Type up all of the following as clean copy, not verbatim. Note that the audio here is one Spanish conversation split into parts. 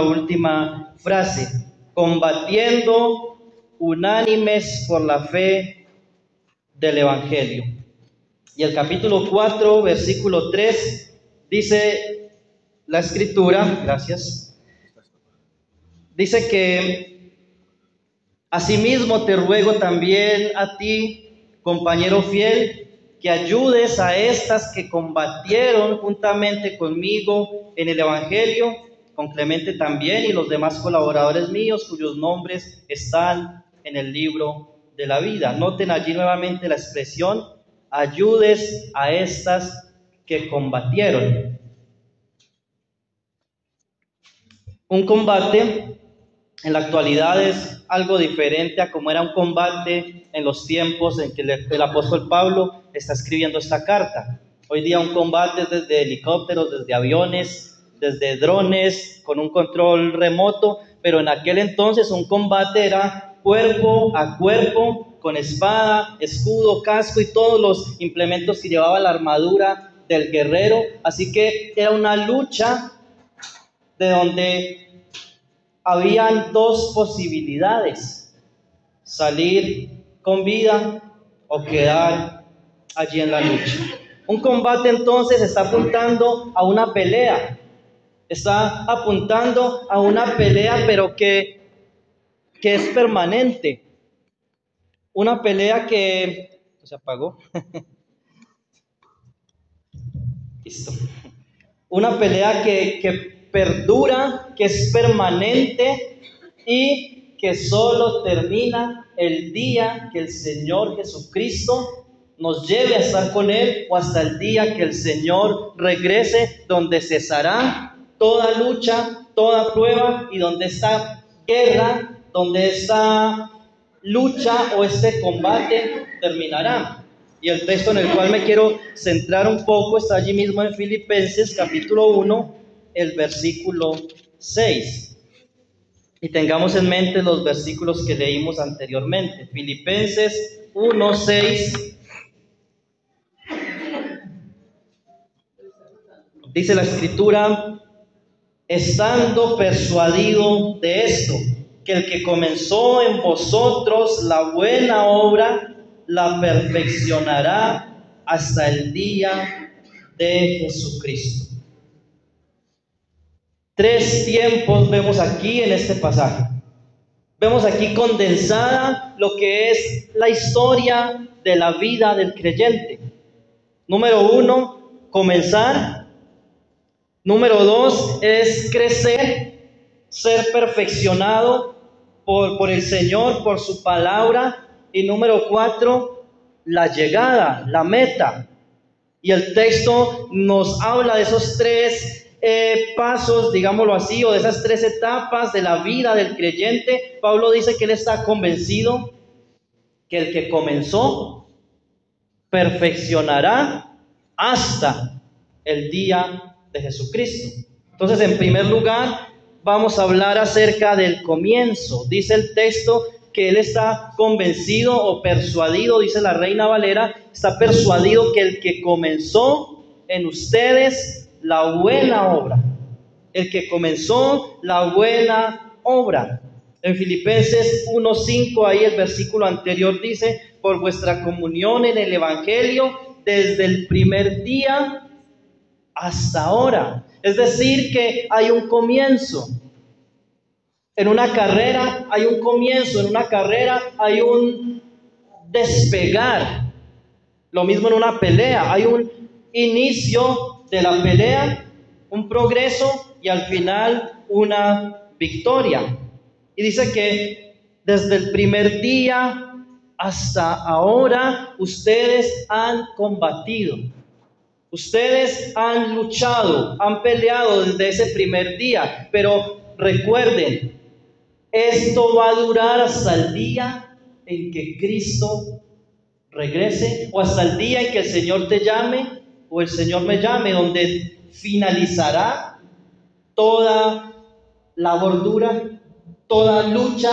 última frase, combatiendo unánimes por la fe del Evangelio. Y el capítulo 4, versículo 3, dice la Escritura, gracias, dice que asimismo te ruego también a ti, compañero fiel, que ayudes a estas que combatieron juntamente conmigo en el Evangelio, con Clemente también y los demás colaboradores míos, cuyos nombres están en el libro de la vida. Noten allí nuevamente la expresión, ayudes a estas que combatieron. Un combate en la actualidad es algo diferente a como era un combate en los tiempos en que el apóstol Pablo está escribiendo esta carta. Hoy día un combate es desde helicópteros, desde aviones, desde drones, con un control remoto, pero en aquel entonces un combate era cuerpo a cuerpo, con espada, escudo, casco y todos los implementos que llevaba la armadura del guerrero. Así que era una lucha de donde habían dos posibilidades: salir con vida o quedar allí en la lucha. Un combate entonces está apuntando a una pelea, pero que es permanente, una pelea que se apagó. Listo. Una pelea que perdura, que es permanente y que solo termina el día que el Señor Jesucristo nos lleve a estar con Él, o hasta el día que el Señor regrese, donde cesará toda lucha, toda prueba, y donde esta guerra, donde esta lucha o este combate terminará. Y el texto en el cual me quiero centrar un poco está allí mismo en Filipenses capítulo 1, el versículo 6. Y tengamos en mente los versículos que leímos anteriormente. Filipenses 1, 6. Dice la Escritura, estando persuadido de esto, que el que comenzó en vosotros la buena obra, la perfeccionará hasta el día de Jesucristo. Tres tiempos vemos aquí en este pasaje. Vemos aquí condensada lo que es la historia de la vida del creyente. Número 1, comenzar. Número 2 es crecer, ser perfeccionado por el Señor, por su palabra. Y número 4, la llegada, la meta. Y el texto nos habla de esos tres pasos, digámoslo así, o de esas tres etapas de la vida del creyente. Pablo dice que él está convencido que el que comenzó perfeccionará hasta el día de Jesucristo. Entonces, en primer lugar, vamos a hablar acerca del comienzo. Dice el texto que él está convencido o persuadido, dice la Reina Valera, está persuadido que el que comenzó en ustedes la buena obra, el que comenzó la buena obra. En Filipenses 1:5, ahí el versículo anterior dice, por vuestra comunión en el Evangelio desde el primer día hasta ahora. Es decir, que hay un comienzo. En una carrera hay un comienzo, en una carrera hay un despegar. Lo mismo en una pelea, hay un inicio de la pelea, un progreso y al final una victoria. Y dice que desde el primer día hasta ahora ustedes han combatido. Ustedes han luchado, han peleado desde ese primer día, pero recuerden, esto va a durar hasta el día en que Cristo regrese, o hasta el día en que el Señor te llame, o el Señor me llame, donde finalizará toda labor dura, toda lucha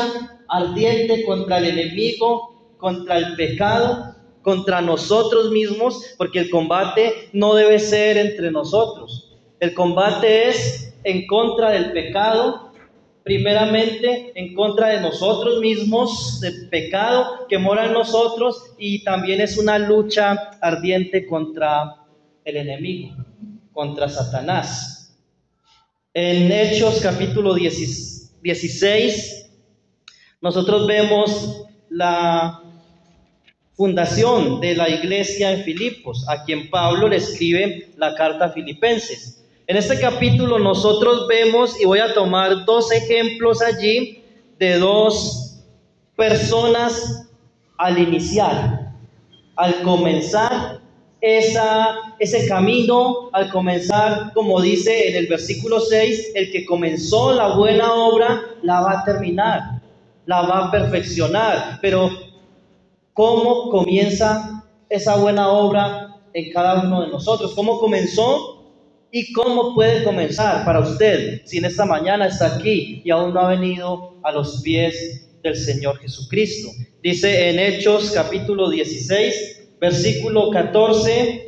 ardiente contra el enemigo, contra el pecado, contra nosotros mismos, porque el combate no debe ser entre nosotros. El combate es en contra del pecado, primeramente en contra de nosotros mismos, del pecado que mora en nosotros, y también es una lucha ardiente contra el enemigo, contra Satanás. En Hechos capítulo 16, nosotros vemos la fundación de la iglesia en Filipos, a quien Pablo le escribe la carta a Filipenses. En este capítulo nosotros vemos, y voy a tomar dos ejemplos allí, de dos personas al iniciar, al comenzar ese camino, al comenzar, como dice en el versículo 6, el que comenzó la buena obra, la va a terminar, la va a perfeccionar. Pero ¿cómo comienza esa buena obra en cada uno de nosotros? ¿Cómo comenzó y cómo puede comenzar para usted si en esta mañana está aquí y aún no ha venido a los pies del Señor Jesucristo? Dice en Hechos capítulo 16, versículo 14,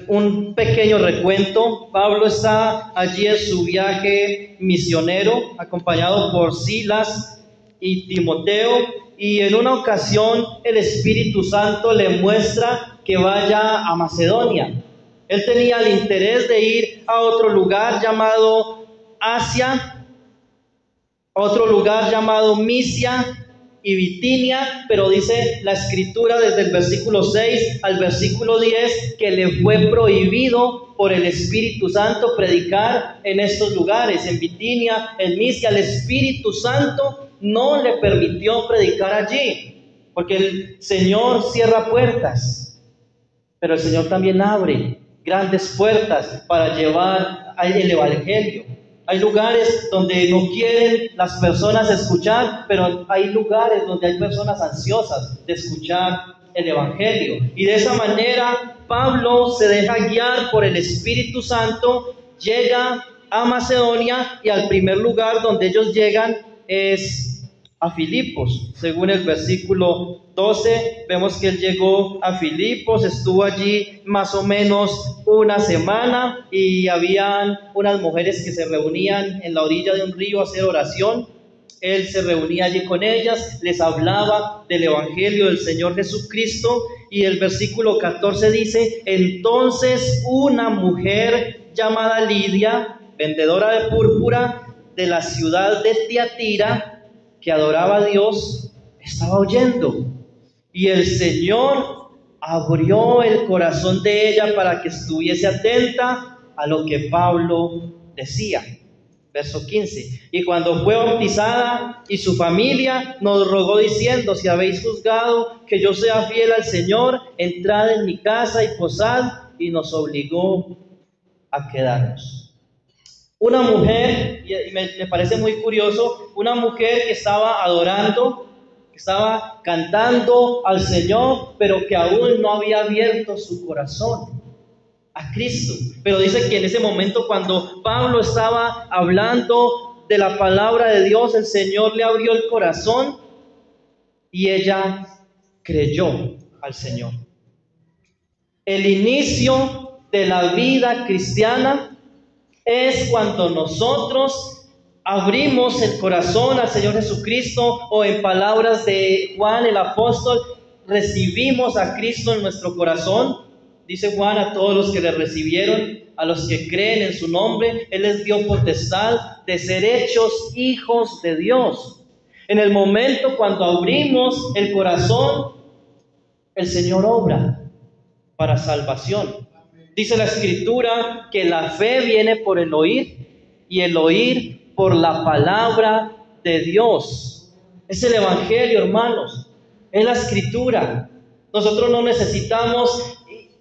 un pequeño recuento. Pablo está allí en su viaje misionero, acompañado por Silas y Timoteo, y en una ocasión el Espíritu Santo le muestra que vaya a Macedonia. Él tenía el interés de ir a otro lugar llamado Asia, otro lugar llamado Misia y Bitinia, pero dice la Escritura desde el versículo 6 al versículo 10 que le fue prohibido por el Espíritu Santo predicar en estos lugares, en Bitinia, en Misia. El Espíritu Santo no le permitió predicar allí, porque el Señor cierra puertas, pero el Señor también abre grandes puertas para llevar el Evangelio. Hay lugares donde no quieren las personas escuchar, pero hay lugares donde hay personas ansiosas de escuchar el Evangelio. Y de esa manera Pablo se deja guiar por el Espíritu Santo, llega a Macedonia, y al primer lugar donde ellos llegan es a Filipos. Según el versículo 12, vemos que él llegó a Filipos, estuvo allí más o menos una semana, y habían unas mujeres que se reunían en la orilla de un río a hacer oración. Él se reunía allí con ellas, les hablaba del Evangelio del Señor Jesucristo, y el versículo 14 dice: entonces una mujer llamada Lidia, vendedora de púrpura de la ciudad de Tiatira, que adoraba a Dios, estaba oyendo, y el Señor abrió el corazón de ella para que estuviese atenta a lo que Pablo decía. Verso 15, y cuando fue bautizada y su familia, nos rogó diciendo: si habéis juzgado que yo sea fiel al Señor, entrad en mi casa y posad, y nos obligó a quedarnos. Una mujer, y me parece muy curioso, una mujer que estaba adorando, que estaba cantando al Señor, pero que aún no había abierto su corazón a Cristo. Pero dice que en ese momento, cuando Pablo estaba hablando de la palabra de Dios, el Señor le abrió el corazón y ella creyó al Señor. El inicio de la vida cristiana es cuando nosotros abrimos el corazón al Señor Jesucristo, o en palabras de Juan el apóstol, recibimos a Cristo en nuestro corazón. Dice Juan: a todos los que le recibieron, a los que creen en su nombre, Él les dio potestad de ser hechos hijos de Dios. En el momento cuando abrimos el corazón, el Señor obra para salvación. Dice la Escritura que la fe viene por el oír, y el oír por la palabra de Dios. Es el Evangelio, hermanos, es la Escritura. Nosotros no necesitamos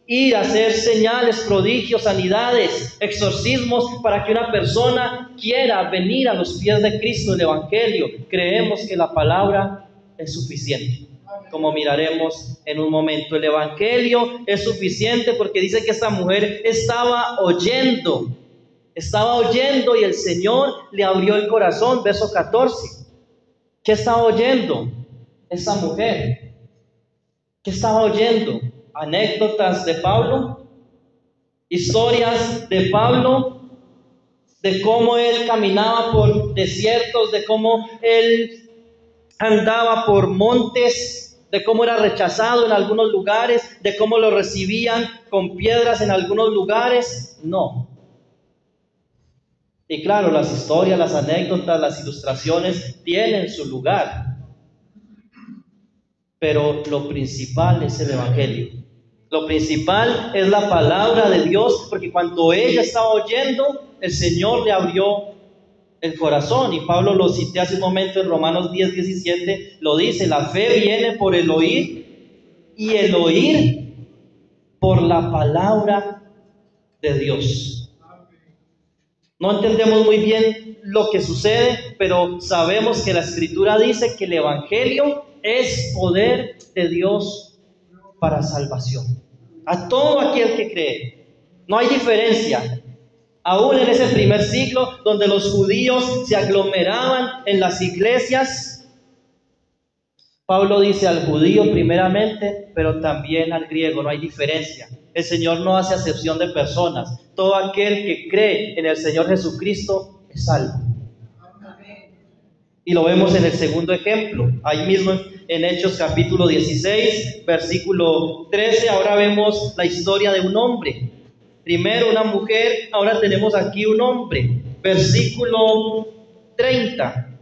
ir a hacer señales, prodigios, sanidades, exorcismos para que una persona quiera venir a los pies de Cristo, el Evangelio. Creemos que la palabra es suficiente. Como miraremos en un momento, el Evangelio es suficiente, porque dice que esta mujer estaba oyendo y el Señor le abrió el corazón. Verso 14, ¿qué estaba oyendo esa mujer? ¿Qué estaba oyendo? ¿Anécdotas de Pablo? ¿Historias de Pablo? de cómo él caminaba por desiertos, de cómo él andaba por montes, de cómo era rechazado en algunos lugares, de cómo lo recibían con piedras en algunos lugares. No. Y claro, las historias, las anécdotas, las ilustraciones tienen su lugar. Pero lo principal es el Evangelio. Lo principal es la palabra de Dios, porque cuando ella estaba oyendo, el Señor le abrió el corazón. Y Pablo lo cité hace un momento en Romanos 10:17, lo dice: la fe viene por el oír, y el oír por la palabra de Dios. No entendemos muy bien lo que sucede, pero sabemos que la Escritura dice que el Evangelio es poder de Dios para salvación a todo aquel que cree. No hay diferencia. Aún en ese primer siglo, donde los judíos se aglomeraban en las iglesias, Pablo dice al judío primeramente, pero también al griego. No hay diferencia. El Señor no hace acepción de personas. Todo aquel que cree en el Señor Jesucristo es salvo. Y lo vemos en el segundo ejemplo, ahí mismo en Hechos capítulo 16, versículo 13. Ahora vemos la historia de un hombre. Primero una mujer, ahora tenemos aquí un hombre. Versículo 30.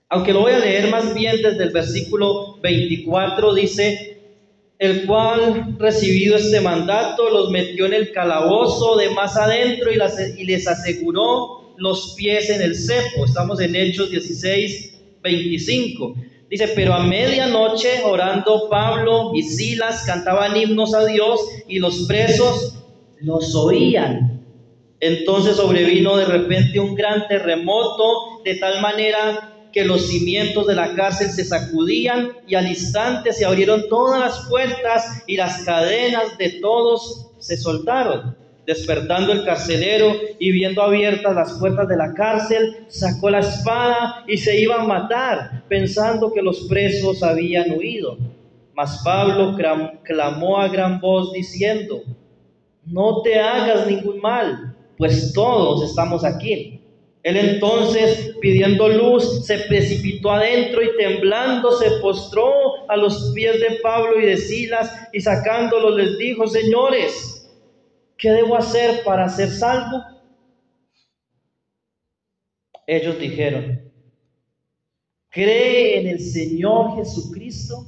Aunque lo voy a leer más bien desde el versículo 24, dice: el cual, recibido este mandato, los metió en el calabozo de más adentro y les aseguró los pies en el cepo. Estamos en Hechos 16:25. Dice: pero a medianoche, orando, Pablo y Silas cantaban himnos a Dios, y los presos los oían. Entonces sobrevino de repente un gran terremoto, de tal manera que los cimientos de la cárcel se sacudían, y al instante se abrieron todas las puertas y las cadenas de todos se soltaron. Despertando el carcelero y viendo abiertas las puertas de la cárcel, sacó la espada y se iba a matar, pensando que los presos habían huido. Mas Pablo clamó a gran voz diciendo: no te hagas ningún mal, pues todos estamos aquí. Él entonces, pidiendo luz, se precipitó adentro y temblando se postró a los pies de Pablo y de Silas, y sacándolos les dijo: señores, ¿qué debo hacer para ser salvo? Ellos dijeron: cree en el Señor Jesucristo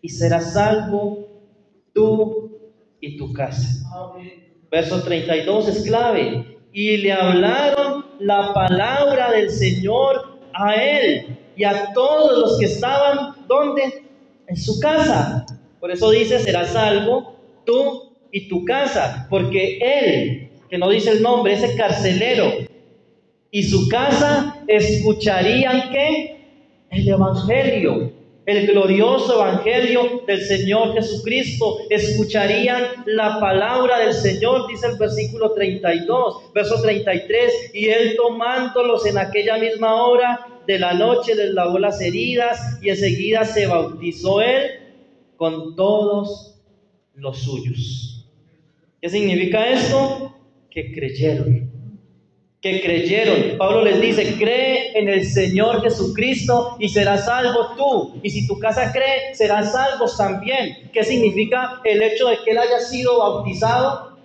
y serás salvo tú y tu casa. Verso 32 es clave. Y le hablaron la palabra del Señor a él y a todos los que estaban, ¿dónde? En su casa. Por eso dice: serás salvo tú y tu casa, porque él, que no dice el nombre, ese carcelero, y su casa escucharían ¿qué? El Evangelio, el glorioso Evangelio del Señor Jesucristo. Escucharían la palabra del Señor, dice el versículo 32, verso 33, y él tomándolos en aquella misma hora de la noche les lavó las heridas, y enseguida se bautizó él con todos los suyos. ¿Qué significa esto? Que creyeron. Que creyeron. Pablo les dice: cree en el Señor Jesucristo y serás salvo tú, y si tu casa cree, serán salvos también. ¿Qué significa el hecho de que él haya sido bautizado?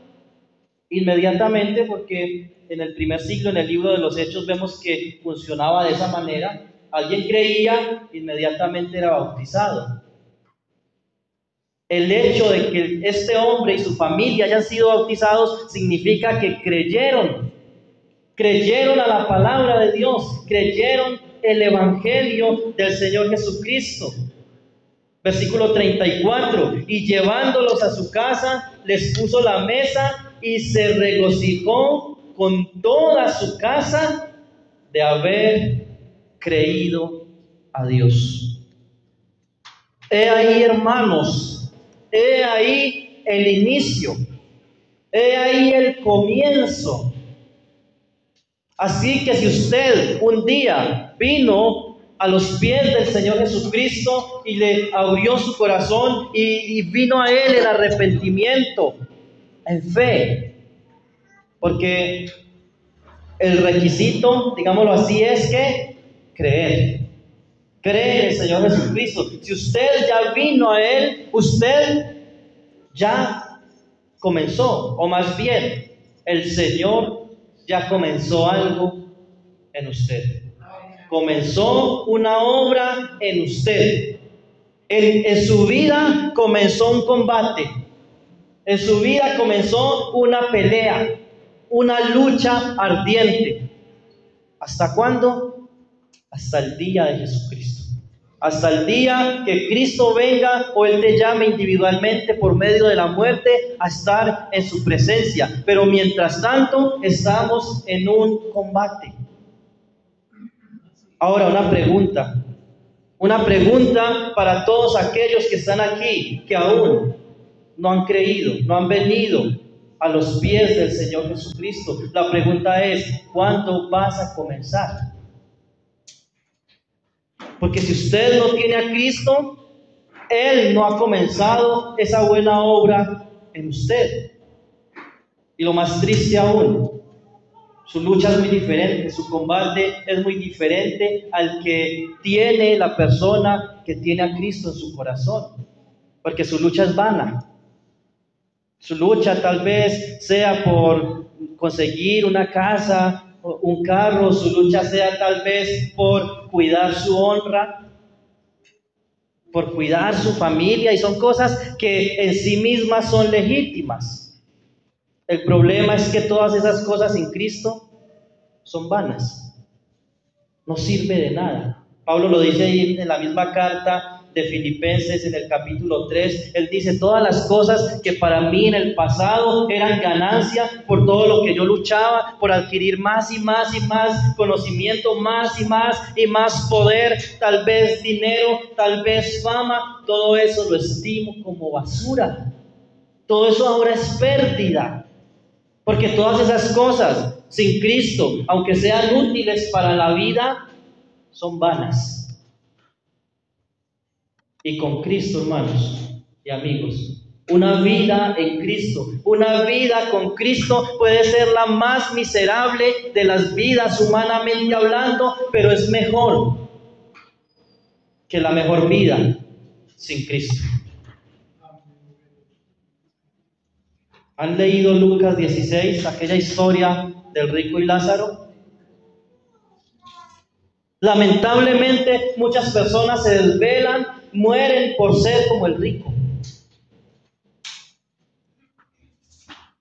Inmediatamente, porque en el primer siglo, en el libro de los Hechos, vemos que funcionaba de esa manera. Alguien creía, inmediatamente era bautizado. El hecho de que este hombre y su familia hayan sido bautizados significa que creyeron a la palabra de Dios, creyeron el Evangelio del Señor Jesucristo. Versículo 34, y llevándolos a su casa, les puso la mesa y se regocijó con toda su casa de haber creído a Dios. He ahí, hermanos, he ahí el inicio, he ahí el comienzo. Así que si usted un día vino a los pies del Señor Jesucristo y le abrió su corazón y vino a Él el arrepentimiento, en fe, porque El requisito, digámoslo así, es que creer. Cree en el Señor Jesucristo. Si usted ya vino a Él, usted ya comenzó, o más bien, el Señor ya comenzó algo en usted. Comenzó una obra en usted. En su vida comenzó un combate. En su vida comenzó una pelea, una lucha ardiente. ¿Hasta cuándo? Hasta el día de Jesucristo. Hasta el día que Cristo venga o Él te llame individualmente por medio de la muerte a estar en su presencia. Pero mientras tanto estamos en un combate. Ahora una pregunta para todos aquellos que están aquí, que aún no han creído, no han venido a los pies del Señor Jesucristo. La pregunta es, ¿cuándo vas a comenzar? Porque si usted no tiene a Cristo, Él no ha comenzado esa buena obra en usted. Y lo más triste aún, su lucha es muy diferente, su combate es muy diferente al que tiene la persona que tiene a Cristo en su corazón. Porque su lucha es vana. Su lucha tal vez sea por conseguir una casa, un carro, su lucha sea tal vez por cuidar su honra, por cuidar su familia, y son cosas que en sí mismas son legítimas. El problema es que todas esas cosas sin Cristo son vanas, no sirve de nada. Pablo lo dice ahí en la misma carta de Filipenses en el capítulo 3, él dice: todas las cosas que para mí en el pasado eran ganancia, por todo lo que yo luchaba, por adquirir más y más y más conocimiento, más y más poder, tal vez dinero, tal vez fama, todo eso lo estimo como basura. Todo eso ahora es pérdida, porque todas esas cosas sin Cristo, aunque sean útiles para la vida, son vanas. Y con Cristo, hermanos y amigos, una vida en Cristo, una vida con Cristo puede ser la más miserable de las vidas humanamente hablando, pero es mejor que la mejor vida sin Cristo. ¿Han leído Lucas 16, aquella historia del rico y Lázaro? Lamentablemente muchas personas se desvelan, mueren por ser como el rico,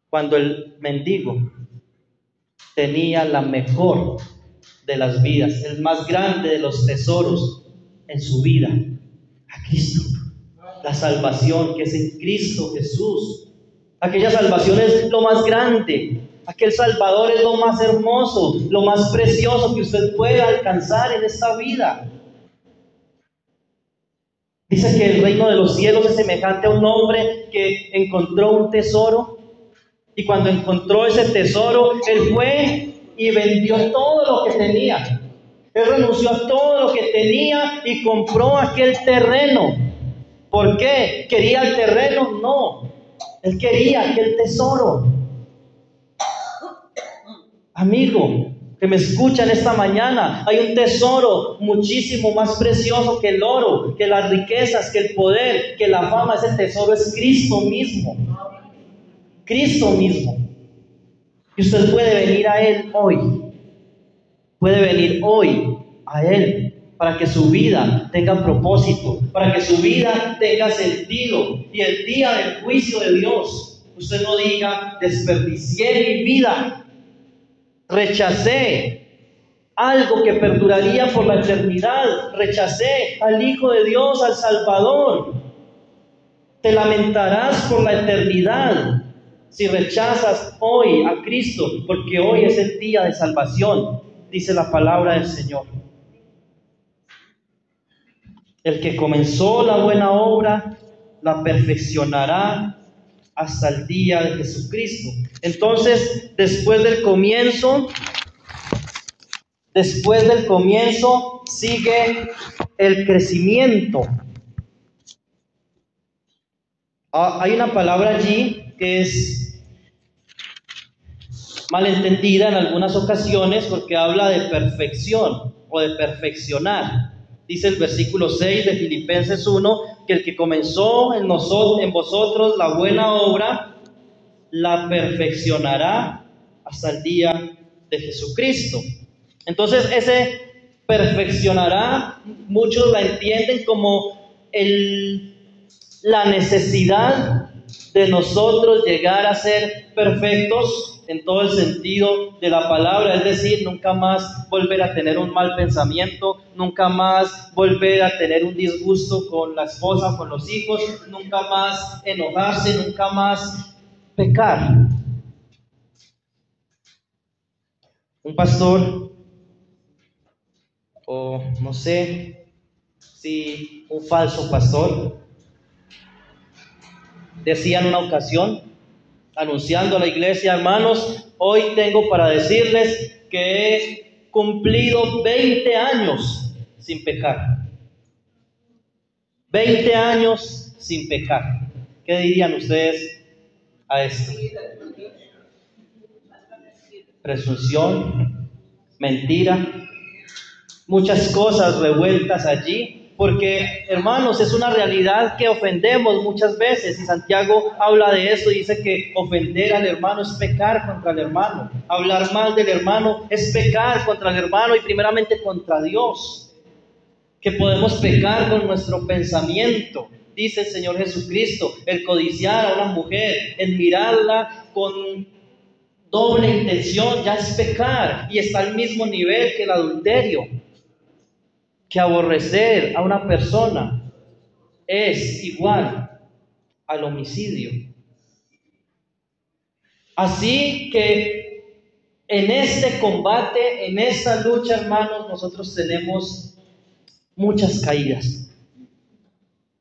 cuando el mendigo tenía la mejor de las vidas, el más grande de los tesoros en su vida, a Cristo, la salvación que es en Cristo Jesús. Aquella salvación es lo más grande, aquel Salvador es lo más hermoso, lo más precioso que usted pueda alcanzar en esta vida. Dice que el reino de los cielos es semejante a un hombre que encontró un tesoro, y cuando encontró ese tesoro, él fue y vendió todo lo que tenía. Él renunció a todo lo que tenía y compró aquel terreno. ¿Por qué? ¿Quería el terreno? No, él quería aquel tesoro. Amigo que me escuchan esta mañana, hay un tesoro muchísimo más precioso que el oro, que las riquezas, que el poder, que la fama. Ese tesoro es Cristo mismo. Cristo mismo. Y usted puede venir a Él hoy. Puede venir hoy a Él para que su vida tenga propósito, para que su vida tenga sentido. Y el día del juicio de Dios, usted no diga: desperdicié mi vida, rechacé algo que perduraría por la eternidad, rechacé al Hijo de Dios, al Salvador. Te lamentarás por la eternidad si rechazas hoy a Cristo, porque hoy es el día de salvación, dice la palabra del Señor. El que comenzó la buena obra la perfeccionará hasta el día de Jesucristo. Entonces, después del comienzo sigue el crecimiento. Hay una palabra allí que es malentendida en algunas ocasiones porque habla de perfección o de perfeccionar. Dice el versículo 6 de Filipenses 1 que el que comenzó en vosotros la buena obra la perfeccionará hasta el día de Jesucristo. Entonces ese perfeccionará, muchos la entienden como la necesidad de nosotros llegar a ser perfectos en todo el sentido de la palabra, es decir, nunca más volver a tener un mal pensamiento, nunca más volver a tener un disgusto con la esposa, con los hijos, nunca más enojarse, nunca más pecar. Un pastor, o no sé si un falso pastor, decía en una ocasión, anunciando a la iglesia: hermanos, hoy tengo para decirles que he cumplido 20 años sin pecar. 20 años sin pecar. ¿Qué dirían ustedes a esto? Presunción, mentira, muchas cosas revueltas allí. Porque, hermanos, es una realidad que ofendemos muchas veces, y Santiago habla de esto, dice que ofender al hermano es pecar contra el hermano, hablar mal del hermano es pecar contra el hermano y primeramente contra Dios, que podemos pecar con nuestro pensamiento, dice el Señor Jesucristo, el codiciar a una mujer, el mirarla con doble intención, ya es pecar y está al mismo nivel que el adulterio. Que aborrecer a una persona es igual al homicidio. Así que en este combate, en esta lucha, hermanos, nosotros tenemos muchas caídas.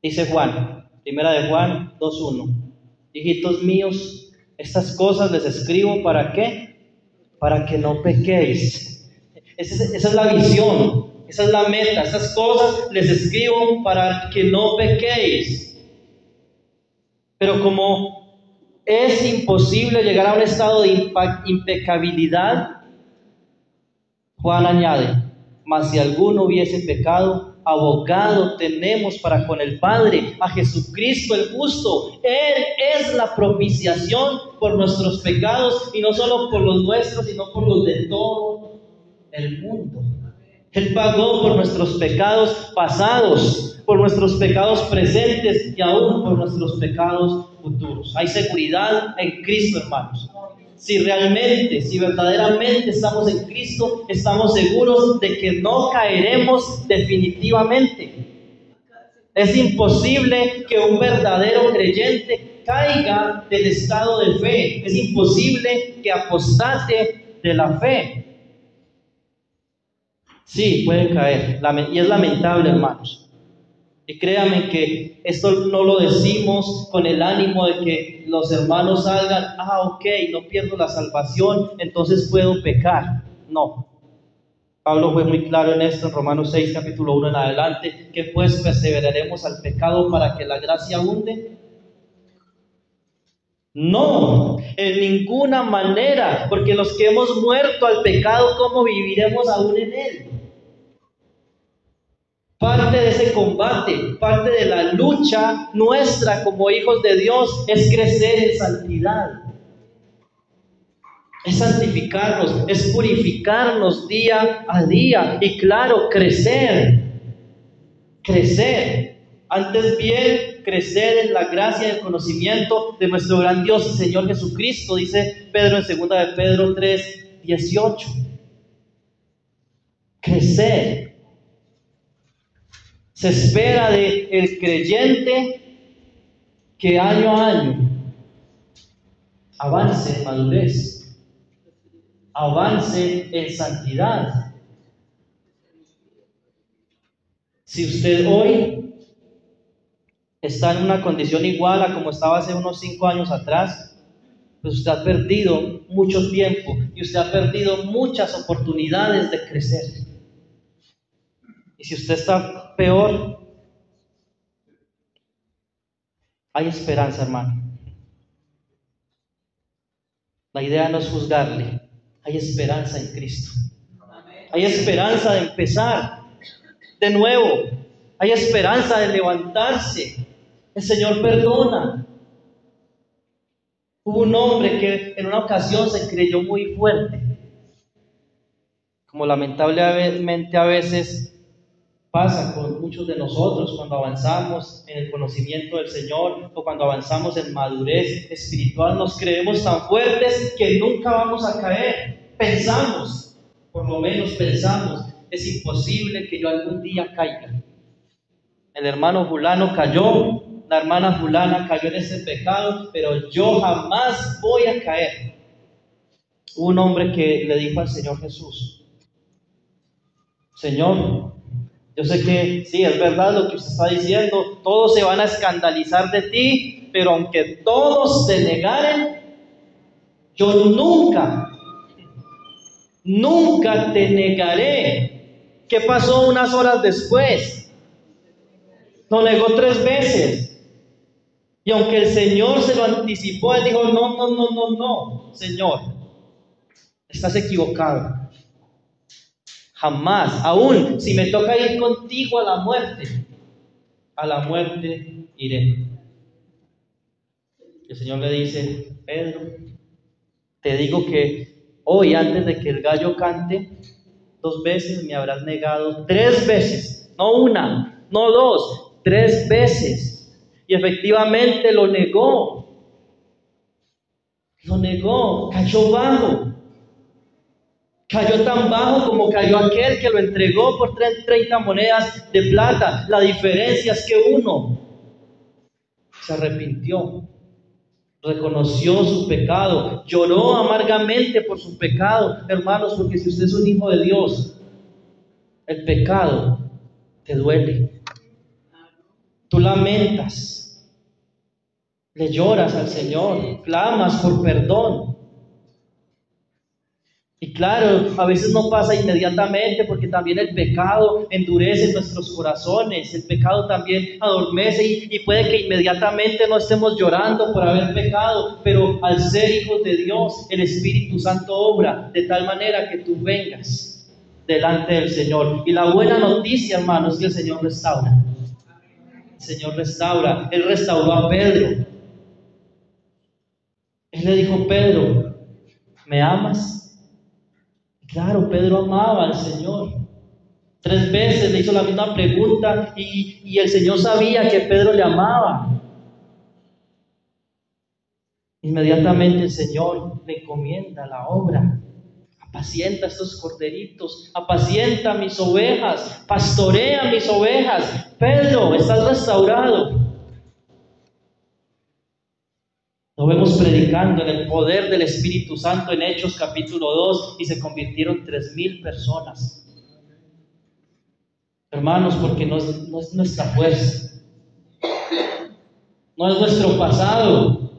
Dice Juan, primera de Juan 2:1: hijitos míos, estas cosas les escribo ¿para qué? Para que no pequéis. Esa es la visión. Esa es la meta. Estas cosas les escribo para que no pequéis. Pero como es imposible llegar a un estado de impecabilidad, Juan añade: mas si alguno hubiese pecado, abogado tenemos para con el Padre, a Jesucristo el justo. Él es la propiciación por nuestros pecados, y no solo por los nuestros, sino por los de todo el mundo. Él pagó por nuestros pecados pasados, por nuestros pecados presentes y aún por nuestros pecados futuros. Hay seguridad en Cristo, hermanos. Si verdaderamente estamos en Cristo, estamos seguros de que no caeremos definitivamente. Es imposible que un verdadero creyente caiga del estado de fe. Es imposible que apostate de la fe. Sí, pueden caer, y es lamentable, hermanos. Y créanme que esto no lo decimos con el ánimo de que los hermanos salgan: ok, no pierdo la salvación, entonces puedo pecar. No. Pablo fue muy claro en esto en Romanos 6, capítulo 1 en adelante, que pues perseveraremos al pecado para que la gracia abunde. No, en ninguna manera, porque los que hemos muerto al pecado, ¿cómo viviremos aún en él? Parte de ese combate, parte de la lucha nuestra como hijos de Dios es crecer en santidad. Es santificarnos, es purificarnos día a día y claro, crecer. Antes bien, crecer en la gracia y el conocimiento de nuestro gran Dios y Señor Jesucristo, dice Pedro en 2 de Pedro 3:18. Crecer. Se espera del creyente que año a año avance en madurez, avance en santidad. Si usted hoy está en una condición igual a como estaba hace unos 5 años atrás, pues usted ha perdido mucho tiempo y usted ha perdido muchas oportunidades de crecer. Y si usted está peor, hay esperanza, hermano. La idea no es juzgarle, hay esperanza en Cristo. Hay esperanza de empezar de nuevo, hay esperanza de levantarse. El Señor perdona. Hubo un hombre que en una ocasión se creyó muy fuerte, como lamentablemente a veces pasa con muchos de nosotros cuando avanzamos en el conocimiento del Señor o cuando avanzamos en madurez espiritual. Nos creemos tan fuertes que nunca vamos a caer. Pensamos, por lo menos pensamos, es imposible que yo algún día caiga. El hermano fulano cayó, la hermana fulana cayó en ese pecado, pero yo jamás voy a caer. Hubo un hombre que le dijo al Señor Jesús: Señor, yo sé que sí, es verdad lo que usted está diciendo, todos se van a escandalizar de ti, pero aunque todos te negaren, yo nunca te negaré. ¿Qué pasó unas horas después? Lo negó 3 veces. Y aunque el Señor se lo anticipó, él dijo: no, Señor, estás equivocado. Jamás, aún si me toca ir contigo a la muerte iré. El Señor le dice: Pedro, te digo que hoy, antes de que el gallo cante, 2 veces me habrás negado. 3 veces, no una, no 2, 3 veces. Y efectivamente lo negó, cayó bajo. Cayó tan bajo como cayó aquel que lo entregó por 30 monedas de plata. La diferencia es que uno se arrepintió, reconoció su pecado, lloró amargamente por su pecado. Hermanos, porque si usted es un hijo de Dios, el pecado te duele. Tú lamentas, le lloras al Señor, clamas por perdón. Y claro, a veces no pasa inmediatamente porque también el pecado endurece nuestros corazones, el pecado también adormece y puede que inmediatamente no estemos llorando por haber pecado, pero al ser hijos de Dios, el Espíritu Santo obra de tal manera que tú vengas delante del Señor. Y la buena noticia, hermanos, es que el Señor restaura. El Señor restaura. Él restauró a Pedro. Él le dijo: Pedro, ¿me amas? Claro, Pedro amaba al Señor. 3 veces le hizo la misma pregunta y el Señor sabía que Pedro le amaba. Inmediatamente el Señor le encomienda la obra. Apacienta estos corderitos, apacienta mis ovejas, pastorea mis ovejas. Pedro, estás restaurado. Lo vemos predicando en el poder del Espíritu Santo en Hechos capítulo 2 y se convirtieron 3,000 personas. Hermanos, porque no es nuestra fuerza, no es nuestro pasado,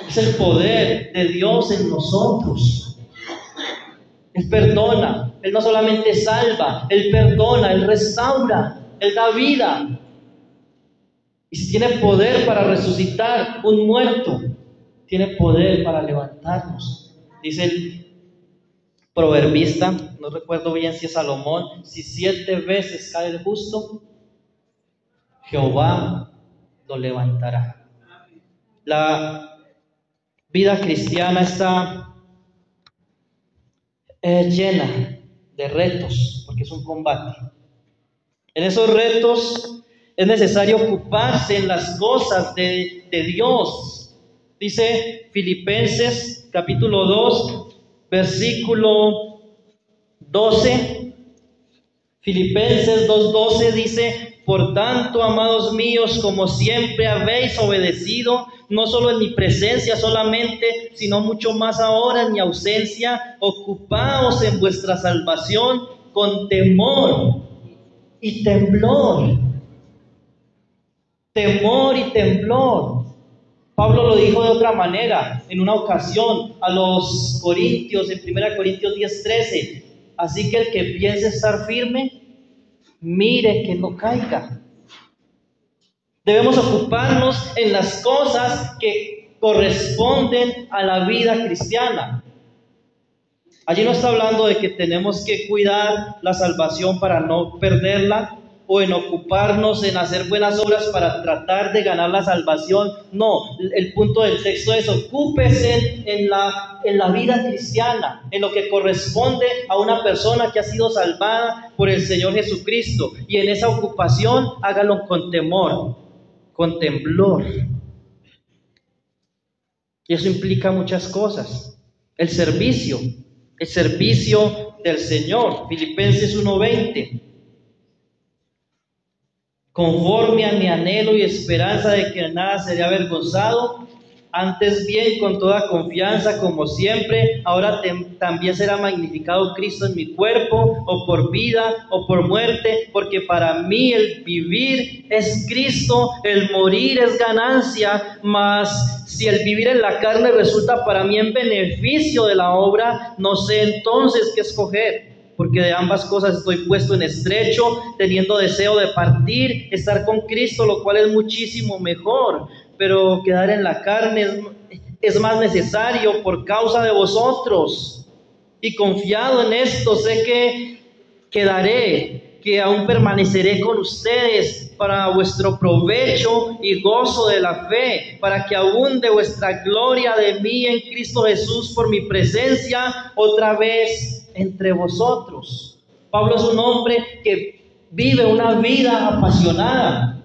es el poder de Dios en nosotros. Él perdona, Él no solamente salva, Él perdona, Él restaura, Él da vida. Y si tiene poder para resucitar un muerto, tiene poder para levantarnos. Dice el proverbista, no recuerdo bien si es Salomón, si 7 veces cae el justo, Jehová lo levantará. La vida cristiana está llena de retos, porque es un combate. En esos retos es necesario ocuparse en las cosas de Dios. Dice Filipenses capítulo 2, versículo 12. Filipenses 2:12 dice: por tanto, amados míos, como siempre habéis obedecido, no solo en mi presencia solamente, sino mucho más ahora en mi ausencia, ocupaos en vuestra salvación con temor y temblor. Temor y temblor. Pablo lo dijo de otra manera en una ocasión a los Corintios, en 1 Corintios 10:13. Así que el que piense estar firme, mire que no caiga. Debemos ocuparnos en las cosas que corresponden a la vida cristiana. Allí no está hablando de que tenemos que cuidar la salvación para no perderla, o en ocuparnos en hacer buenas obras para tratar de ganar la salvación. No, el punto del texto es: ocúpese en la vida cristiana, en lo que corresponde a una persona que ha sido salvada por el Señor Jesucristo, y en esa ocupación hágalo con temor, con temblor. Y eso implica muchas cosas. El servicio del Señor. Filipenses 1:20. Conforme a mi anhelo y esperanza de que nada seré avergonzado, antes bien con toda confianza, como siempre, ahora también será magnificado Cristo en mi cuerpo, o por vida o por muerte, porque para mí el vivir es Cristo, el morir es ganancia. Mas si el vivir en la carne resulta para mí en beneficio de la obra, no sé entonces qué escoger. Porque de ambas cosas estoy puesto en estrecho, teniendo deseo de partir, estar con Cristo, lo cual es muchísimo mejor. Pero quedar en la carne es más necesario por causa de vosotros. Y confiado en esto, sé que quedaré, que aún permaneceré con ustedes para vuestro provecho y gozo de la fe, para que abunde vuestra gloria de mí en Cristo Jesús por mi presencia otra vez entre vosotros. Pablo es un hombre que vive una vida apasionada.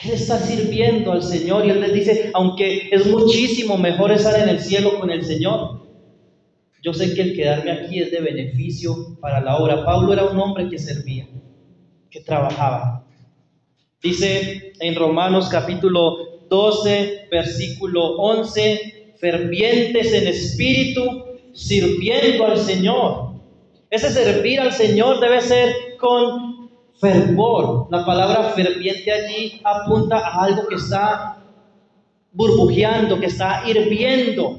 Él está sirviendo al Señor y Él les dice: aunque es muchísimo mejor estar en el cielo con el Señor, yo sé que el quedarme aquí es de beneficio para la obra. Pablo era un hombre que servía, que trabajaba. Dice en Romanos capítulo 12, versículo 11: fervientes en espíritu, sirviendo al Señor. Ese servir al Señor debe ser con fervor. La palabra ferviente allí apunta a algo que está burbujeando, que está hirviendo.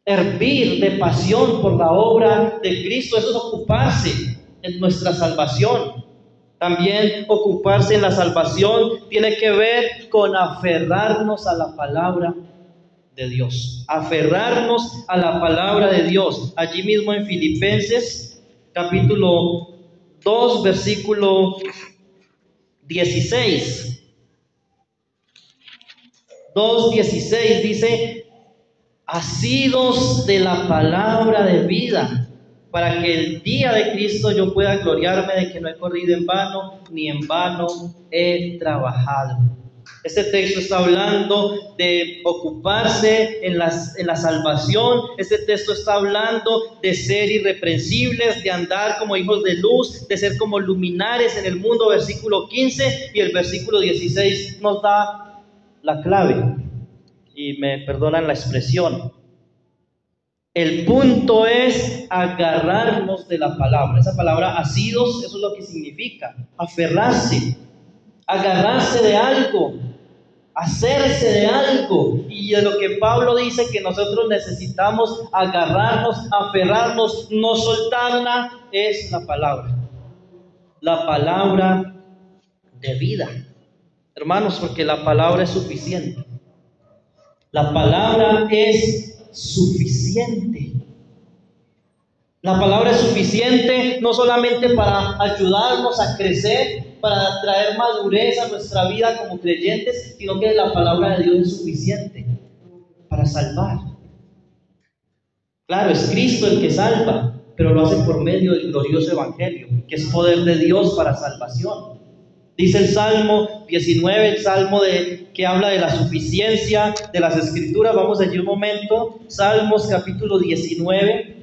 Hervir de pasión por la obra de Cristo, eso es ocuparse en nuestra salvación. También ocuparse en la salvación tiene que ver con aferrarnos a la palabra de Dios. Aferrarnos a la palabra de Dios. Allí mismo en Filipenses capítulo 2, versículo 16. 2:16 dice: asidos de la palabra de vida, para que el día de Cristo yo pueda gloriarme de que no he corrido en vano, ni en vano he trabajado. Este texto está hablando de ocuparse en la salvación. Este texto está hablando de ser irreprensibles, de andar como hijos de luz, de ser como luminares en el mundo, versículo 15, y el versículo 16 nos da la clave, y me perdonan la expresión. El punto es agarrarnos de la palabra. Esa palabra asidos, eso es lo que significa: aferrarse, agarrarse de algo, hacerse de algo. Y de lo que Pablo dice que nosotros necesitamos agarrarnos, aferrarnos, no soltarla, es la palabra de vida, hermanos, porque la palabra es suficiente. La palabra es suficiente. La palabra es suficiente no solamente para ayudarnos a crecer, para traer madurez a nuestra vida como creyentes, sino que la palabra de Dios es suficiente para salvar. Claro, es Cristo el que salva, pero lo hace por medio del glorioso evangelio, que es poder de Dios para salvación. Dice el Salmo 19, el Salmo que habla de la suficiencia de las Escrituras. Vamos allí un momento. Salmos capítulo 19.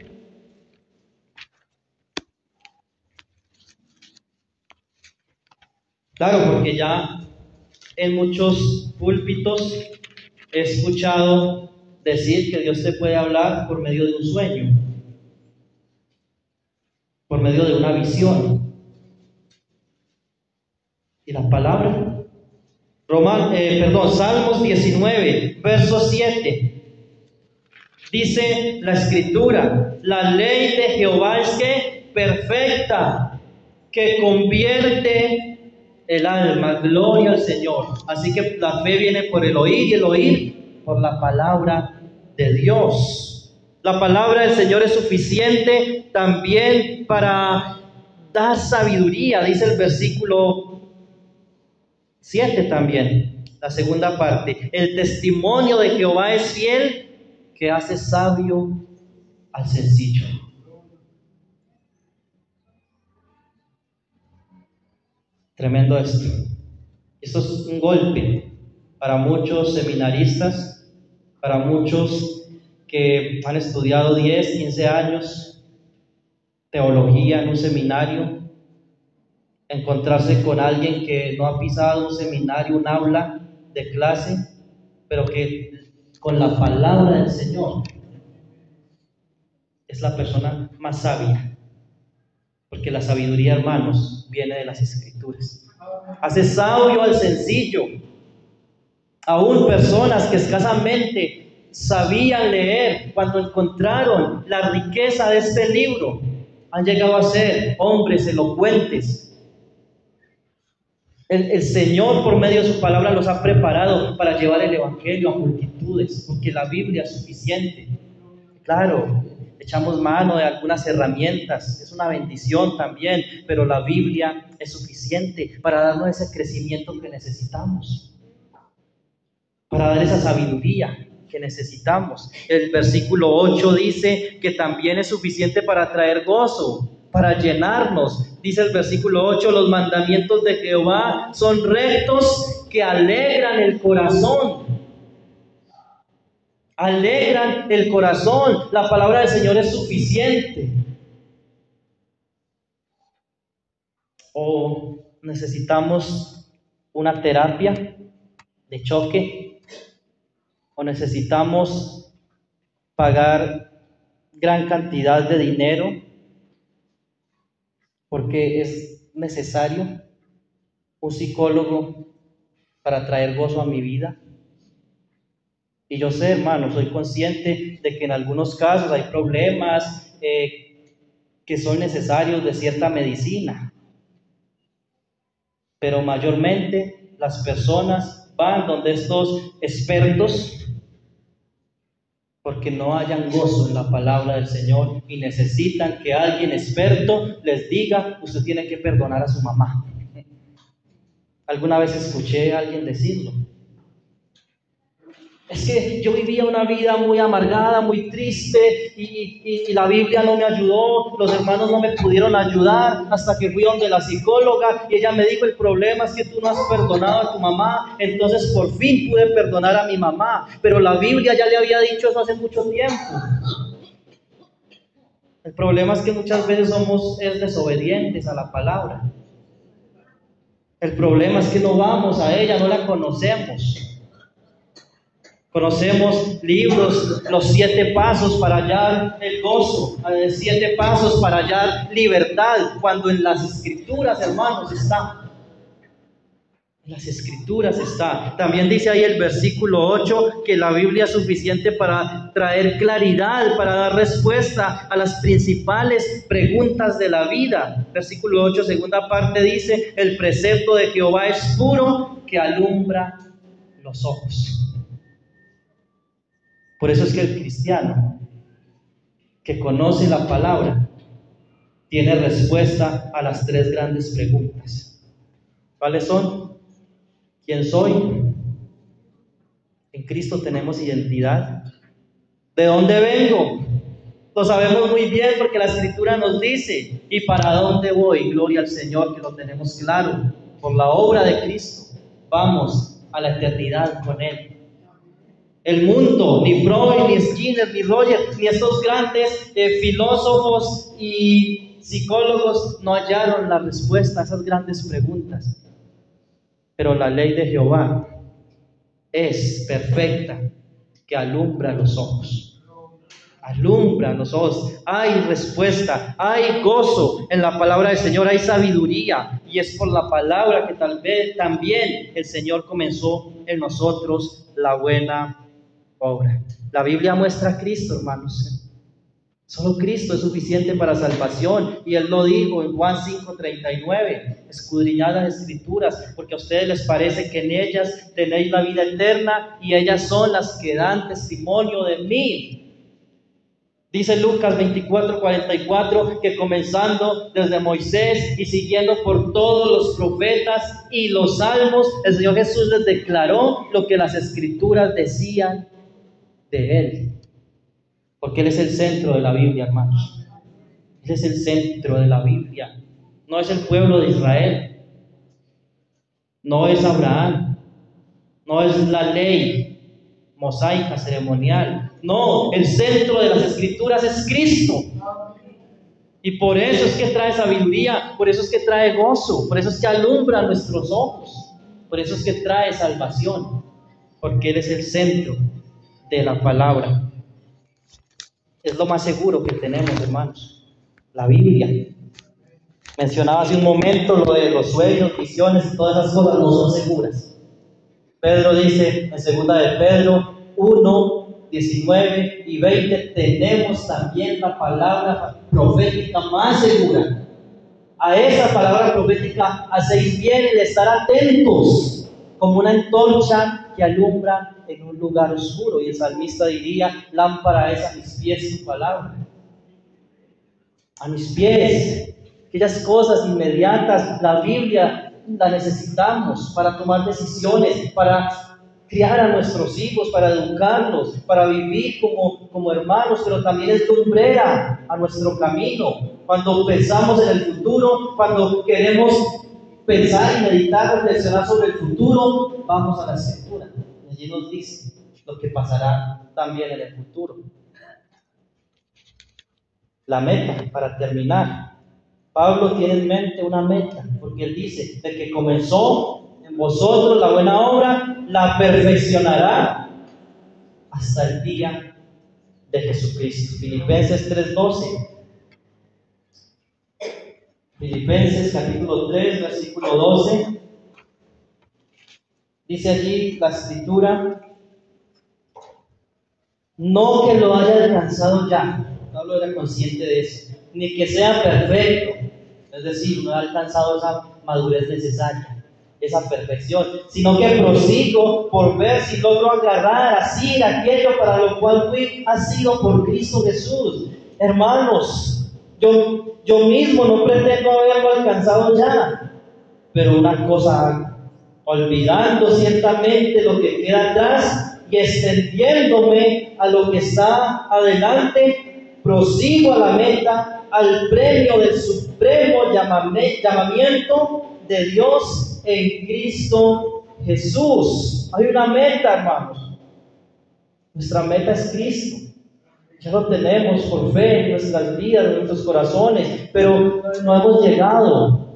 Claro, porque ya en muchos púlpitos he escuchado decir que Dios te puede hablar por medio de un sueño, por medio de una visión. ¿Y la palabra? Salmos 19, verso 7. Dice la Escritura: la ley de Jehová es que perfecta, que convierte el alma, gloria al Señor. Así que la fe viene por el oír y el oír por la palabra de Dios. La palabra del Señor es suficiente también para dar sabiduría, dice el versículo 7 también, la segunda parte. El testimonio de Jehová es fiel, que hace sabio al sencillo. Tremendo esto. Esto es un golpe para muchos seminaristas, para muchos que han estudiado 10, 15 años teología en un seminario, encontrarse con alguien que no ha pisado un seminario, un aula de clase, pero que con la palabra del Señor es la persona más sabia, porque la sabiduría, hermanos, viene de las Escrituras. Hace sabio al sencillo. Aún personas que escasamente sabían leer, cuando encontraron la riqueza de este libro, han llegado a ser hombres elocuentes. El Señor, por medio de su palabra, los ha preparado para llevar el evangelio a multitudes, porque la Biblia es suficiente. Claro, echamos mano de algunas herramientas, es una bendición también, pero la Biblia es suficiente para darnos ese crecimiento que necesitamos, para dar esa sabiduría que necesitamos. El versículo 8 dice que también es suficiente para traer gozo, para llenarnos. Dice el versículo 8, los mandamientos de Jehová son rectos que alegran el corazón. Alegran el corazón. La palabra del Señor es suficiente. O necesitamos una terapia de choque, o necesitamos pagar gran cantidad de dinero porque es necesario un psicólogo para traer gozo a mi vida. Y yo sé, hermano, soy consciente de que en algunos casos hay problemas que son necesarios de cierta medicina, pero mayormente las personas van donde estos expertos porque no hayan gozo en la palabra del Señor y necesitan que alguien experto les diga: usted tiene que perdonar a su mamá. Alguna vez escuché a alguien decirlo: es que yo vivía una vida muy amargada, muy triste, y la Biblia no me ayudó, los hermanos no me pudieron ayudar, hasta que fui donde la psicóloga y ella me dijo: el problema es que tú no has perdonado a tu mamá. Entonces por fin pude perdonar a mi mamá, pero la Biblia ya le había dicho eso hace mucho tiempo. El problema es que muchas veces somos desobedientes a la palabra. El problema es que no vamos a ella, no la conocemos. Conocemos libros, los 7 pasos para hallar el gozo, 7 pasos para hallar libertad, cuando en las Escrituras, hermanos, está. En las Escrituras está. También dice ahí el versículo 8 que la Biblia es suficiente para traer claridad, para dar respuesta a las principales preguntas de la vida. Versículo 8, segunda parte, dice: el precepto de Jehová es puro, que alumbra los ojos. Por eso es que el cristiano que conoce la palabra tiene respuesta a las 3 grandes preguntas. ¿Cuáles son? ¿Quién soy? En Cristo tenemos identidad. ¿De dónde vengo? Lo sabemos muy bien porque la Escritura nos dice. ¿Y para dónde voy? Gloria al Señor, que lo tenemos claro. Por la obra de Cristo vamos a la eternidad con Él. El mundo, ni Freud, ni Skinner, ni Roger, ni estos grandes filósofos y psicólogos no hallaron la respuesta a esas grandes preguntas. Pero la ley de Jehová es perfecta, que alumbra los ojos. Alumbra los ojos. Hay respuesta, hay gozo en la palabra del Señor, hay sabiduría. Y es por la palabra que tal vez también el Señor comenzó en nosotros la buena obra. La Biblia muestra a Cristo, hermanos. Solo Cristo es suficiente para salvación. Y Él lo dijo en Juan 5:39. Escudriñad las Escrituras, porque a ustedes les parece que en ellas tenéis la vida eterna, y ellas son las que dan testimonio de mí. Dice Lucas 24:44 que comenzando desde Moisés y siguiendo por todos los profetas y los salmos, el Señor Jesús les declaró lo que las Escrituras decían de Él. Porque Él es el centro de la Biblia, hermanos. Él es el centro de la Biblia. No es el pueblo de Israel. No es Abraham. No es la ley mosaica, ceremonial. No, el centro de las Escrituras es Cristo. Y por eso es que trae sabiduría, por eso es que trae gozo, por eso es que alumbra nuestros ojos, por eso es que trae salvación, porque Él es el centro de la palabra. Es lo más seguro que tenemos, hermanos, la Biblia. Mencionaba hace un momento lo de los sueños, visiones y todas esas cosas no son seguras. Pedro dice en 2 de Pedro 1, 19 y 20, tenemos también la palabra profética más segura. A esa palabra profética hacéis bien el estar atentos, como una antorcha que alumbra en un lugar oscuro. Y el salmista diría, lámpara es a mis pies tu palabra. A mis pies, aquellas cosas inmediatas, la Biblia la necesitamos para tomar decisiones, para criar a nuestros hijos, para educarlos, para vivir como hermanos, pero también es lumbrera a nuestro camino. Cuando pensamos en el futuro, cuando queremos pensar y meditar, reflexionar sobre el futuro, vamos a la Escritura. Y allí nos dice lo que pasará también en el futuro. La meta, para terminar. Pablo tiene en mente una meta, porque él dice, el que comenzó en vosotros la buena obra, la perfeccionará hasta el día de Jesucristo. Filipenses 3:12. Filipenses capítulo 3, versículo 12. Dice allí la Escritura, no que lo haya alcanzado ya. Pablo era consciente de eso. Ni que sea perfecto, es decir, no ha alcanzado esa madurez necesaria, esa perfección, sino que prosigo por ver si logro agarrar así aquello para lo cual fui asido por Cristo Jesús. Hermanos, yo mismo no pretendo haberlo alcanzado ya, pero una cosa, olvidando ciertamente lo que queda atrás y extendiéndome a lo que está adelante, prosigo a la meta, al premio del supremo llamamiento de Dios en Cristo Jesús. Hay una meta, hermanos. Nuestra meta es Cristo. Ya lo tenemos por fe en nuestras vidas, en nuestros corazones, pero no hemos llegado.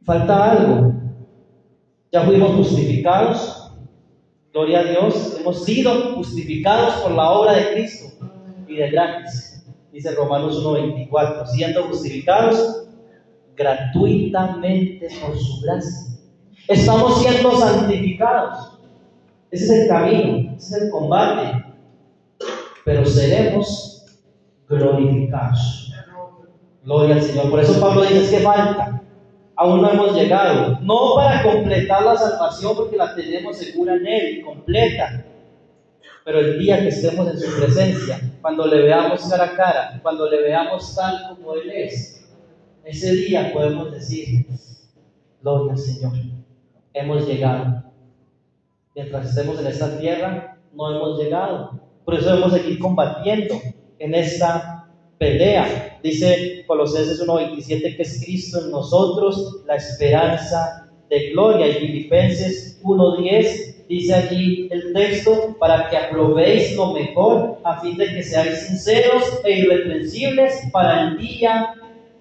Falta algo. Ya fuimos justificados. Gloria a Dios. Hemos sido justificados por la obra de Cristo. Y de gratis, dice Romanos 1:24, siendo justificados gratuitamente por su gracia. Estamos siendo santificados. Ese es el camino, ese es el combate. Pero seremos glorificados. Gloria al Señor. Por eso Pablo dice, es que falta. Aún no hemos llegado. No para completar la salvación, porque la tenemos segura en Él, completa. Pero el día que estemos en su presencia, cuando le veamos cara a cara, cuando le veamos tal como Él es, ese día podemos decir, gloria al Señor, hemos llegado. Mientras estemos en esta tierra, no hemos llegado. Por eso debemos seguir combatiendo en esta pelea. Dice Colosenses 1:27 que es Cristo en nosotros la esperanza de gloria. Y Filipenses 1:10 dice allí el texto, para que aprobéis lo mejor, a fin de que seáis sinceros e irreprensibles para el día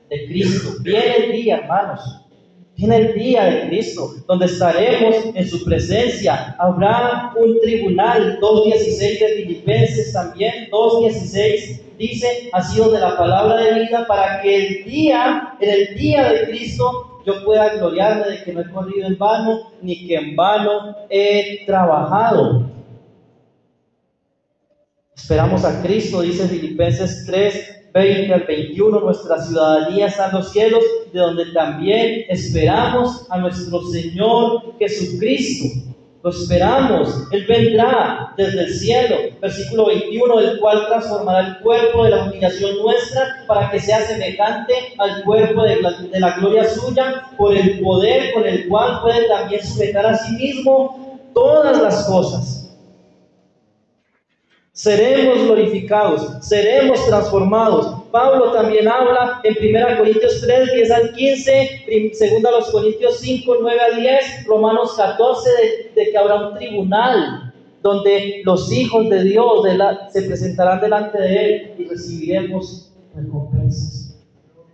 de Cristo. Viene el día, hermanos. Viene el día de Cristo, donde estaremos en su presencia. Habrá un tribunal. 2:16 de Filipenses también, 2:16 dice, ha sido de la palabra de vida para que en el día de Cristo, yo pueda gloriarme de que no he corrido en vano, ni que en vano he trabajado. Esperamos a Cristo, dice Filipenses 3, 20 al 21, nuestra ciudadanía está en los cielos, de donde también esperamos a nuestro Señor Jesucristo. Lo esperamos, Él vendrá desde el cielo. Versículo 21, el cual transformará el cuerpo de la humillación nuestra para que sea semejante al cuerpo de la gloria suya, por el poder con el cual puede también sujetar a sí mismo todas las cosas. Seremos glorificados, seremos transformados. Pablo también habla en 1 Corintios 3, 10 al 15, 2 Corintios 5, 9 al 10, Romanos 14, de que habrá un tribunal donde los hijos de Dios se presentarán delante de Él y recibiremos recompensas.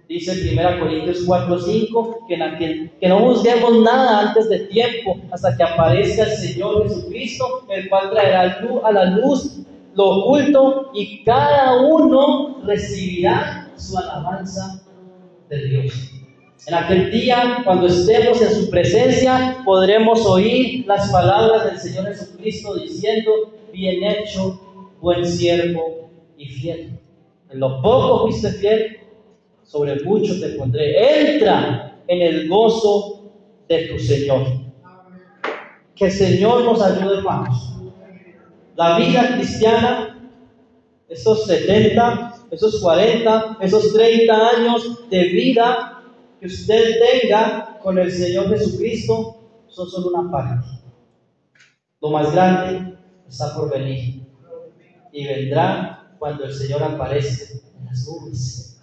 Dice 1 Corintios 4, 5, que no juzguemos nada antes de tiempo, hasta que aparezca el Señor Jesucristo, el cual traerá a la luz lo oculto, y cada uno recibirá su alabanza de Dios. En aquel día, cuando estemos en su presencia, podremos oír las palabras del Señor Jesucristo diciendo: bien hecho, buen siervo y fiel. En lo poco fuiste fiel, sobre mucho te pondré. Entra en el gozo de tu Señor. Que el Señor nos ayude, hermanos. La vida cristiana, esos 70, esos 40, esos 30 años de vida que usted tenga con el Señor Jesucristo, son solo una parte. Lo más grande está por venir. Y vendrá cuando el Señor aparezca en las nubes.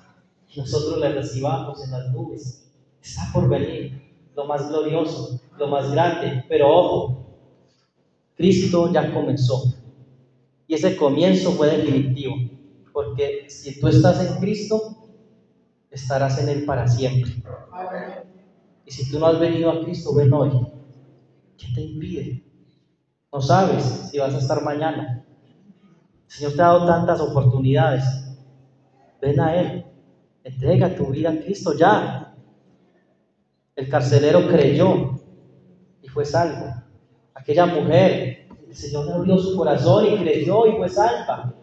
Y nosotros le recibamos en las nubes. Está por venir lo más glorioso, lo más grande. Pero ojo, Cristo ya comenzó. Y ese comienzo fue definitivo, porque si tú estás en Cristo, estarás en Él para siempre. Y si tú no has venido a Cristo, ven hoy. ¿Qué te impide? No sabes si vas a estar mañana. El Señor te ha dado tantas oportunidades. Ven a Él. Entrega tu vida a Cristo ya. El carcelero creyó y fue salvo. Aquella mujer, el Señor le abrió su corazón y creyó y fue salva.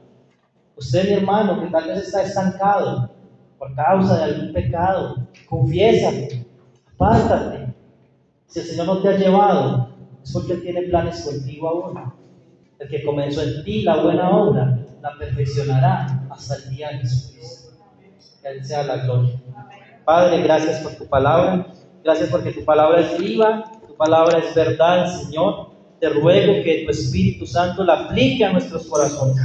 Usted, mi hermano, que tal vez está estancado por causa de algún pecado, confiésate, apártate. Si el Señor no te ha llevado, es porque Él tiene planes contigo aún. El que comenzó en ti la buena obra, la perfeccionará hasta el día de Jesucristo. Que a Él sea la gloria. Padre, gracias por tu palabra. Gracias porque tu palabra es viva, tu palabra es verdad, Señor. Te ruego que tu Espíritu Santo la aplique a nuestros corazones.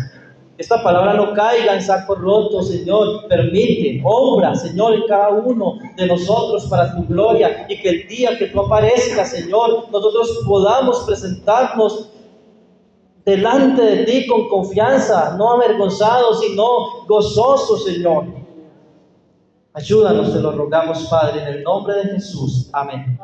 Esta palabra no caiga en saco roto, Señor. Permite, obra, Señor, en cada uno de nosotros para tu gloria. Y que el día que tú aparezcas, Señor, nosotros podamos presentarnos delante de ti con confianza, no avergonzados, sino gozosos, Señor. Ayúdanos, te lo rogamos, Padre, en el nombre de Jesús. Amén.